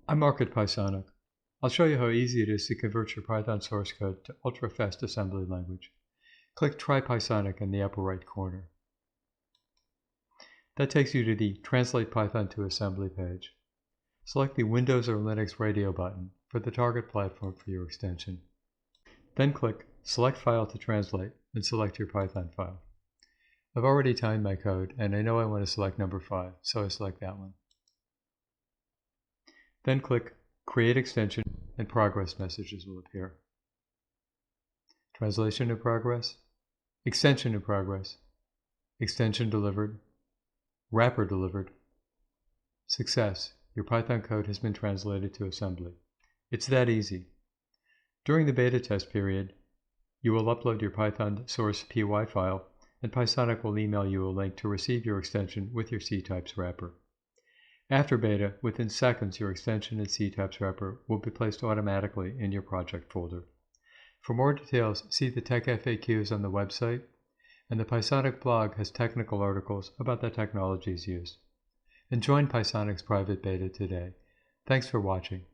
I'm Mark at PysoniQ. I'll show you how easy it is to convert your Python source code to ultra-fast assembly language. Click Try PysoniQ in the upper right corner. That takes you to the Translate Python to Assembly page. Select the Windows or Linux radio button for the target platform for your extension. Then click Select File to Translate and select your Python file. I've already timed my code and I know I want to select number 5, so I select that one. Then click Create Extension and progress messages will appear. Translation in progress, extension in progress, extension delivered, wrapper delivered. Success! Your Python code has been translated to assembly. It's that easy. During the beta test period, you will upload your Python source py file and PysoniQ will email you a link to receive your extension with your C-types wrapper. After beta, within seconds your extension and C-types wrapper will be placed automatically in your project folder. For more details, see the Tech FAQs on the website, and the PysoniQ blog has technical articles about the technologies used. And join PysoniQ's private beta today. Thanks for watching.